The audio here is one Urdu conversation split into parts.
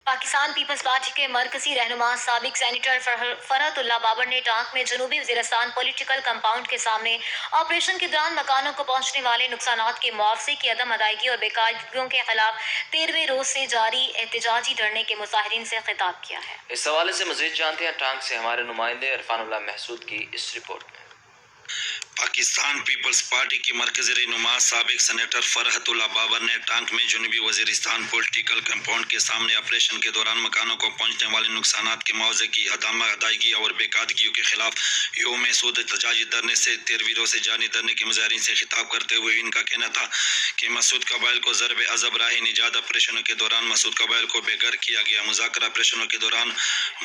پاکستان پیپلز پارٹی کے مرکزی رہنما سابق سینیٹر فرحت اللہ بابر نے ٹانک میں جنوبی وزیرستان پولیٹیکل کمپاؤنڈ کے سامنے آپریشن کے دوران مکانوں کو پہنچنے والے نقصانات کے معاوضے کی عدم ادائیگی اور بے قاعدگیوں کے خلاف 13ویں روز سے جاری احتجاجی دھرنے کے مظاہرین سے خطاب کیا ہے۔ اس حوالے سے مزید جانتے ہیں ٹانک سے ہمارے نمائندے عرفان اللہ محسود کی اس رپورٹ میں۔ پاکستان پیپلز پارٹی کے مرکزی رہنما سابق سینیٹر فرحت اللہ بابر نے ٹانک میں جنوبی وزیرستان پولیٹیکل کمپاؤنڈ کے سامنے آپریشن کے دوران مکانوں کو پہنچنے والے نقصانات کے معاوضے کی عدم ادائیگی اور بے قاعدگیوں کے خلاف یوم سود احتجاجی دھرنے سے 13ویں روز سے جاری دھرنے کے مظاہرین سے خطاب کرتے ہوئے ان کا کہنا تھا کہ مسعود قبائل کو ضرب عذب راہ نجات آپریشنوں کے دوران مسعود قبائل کو بے گھر کیا گیا۔ مذاکرہ آپریشنوں کے دوران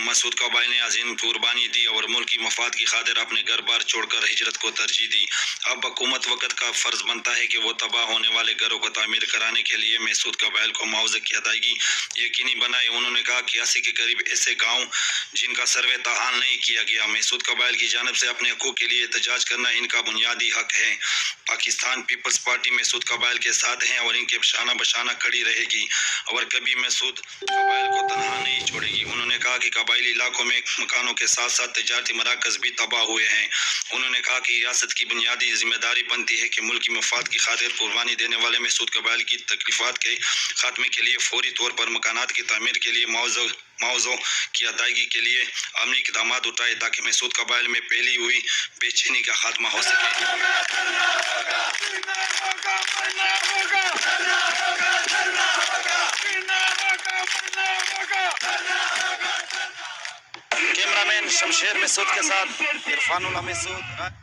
مسعود قبائل نے عظیم قربانی دی اور ملکی مفاد کی خاطر اپنے گھر بار چھوڑ کر ہجرت کو ترجیح دی۔ اب حکومت وقت کا فرض بنتا ہے کہ وہ تباہ ہونے والے گھروں کو تعمیر کرانے کے لیے محسود قبائل کو معاوضے کی ادائیگی یقینی بنائے۔ انہوں نے کہا کہ 80 کے قریب ایسے گاؤں جن کا سروے تاحال نہیں کیا گیا۔ محسود قبائل کی جانب سے اپنے حقوق کے لیے احتجاج کرنا ان کا بنیادی حق ہے۔ پاکستان پیپلز پارٹی محسود قبائل کے ساتھ ہے اور ان کے شانہ بشانہ کھڑی رہے گی اور کبھی محسود قبائل کو تنہا نہیں چھوڑے گی۔ انہوں نے کہا کہ قبائلی علاقوں میں مکانوں کے ساتھ ساتھ تجارتی مراکز بھی تباہ ہوئے ہیں۔ انہوں نے کہا کہ ریاست کی بنیادی ذمہ داری بنتی ہے کہ ملکی مفاد کی خاطر قربانی دینے والے محسود قبائل کی تکلیفات کے خاتمے کے لیے فوری طور پر مکانات کی تعمیر کے لیے معاوضوں کی ادائیگی کے لیے عملی اقدامات اٹھائے تاکہ محسود قبائل میں پھیلی ہوئی بے چینی کا خاتمہ ہو سکے۔ کیمرہ مین شمشیر محسود کے ساتھ عرفان اللہ محسود۔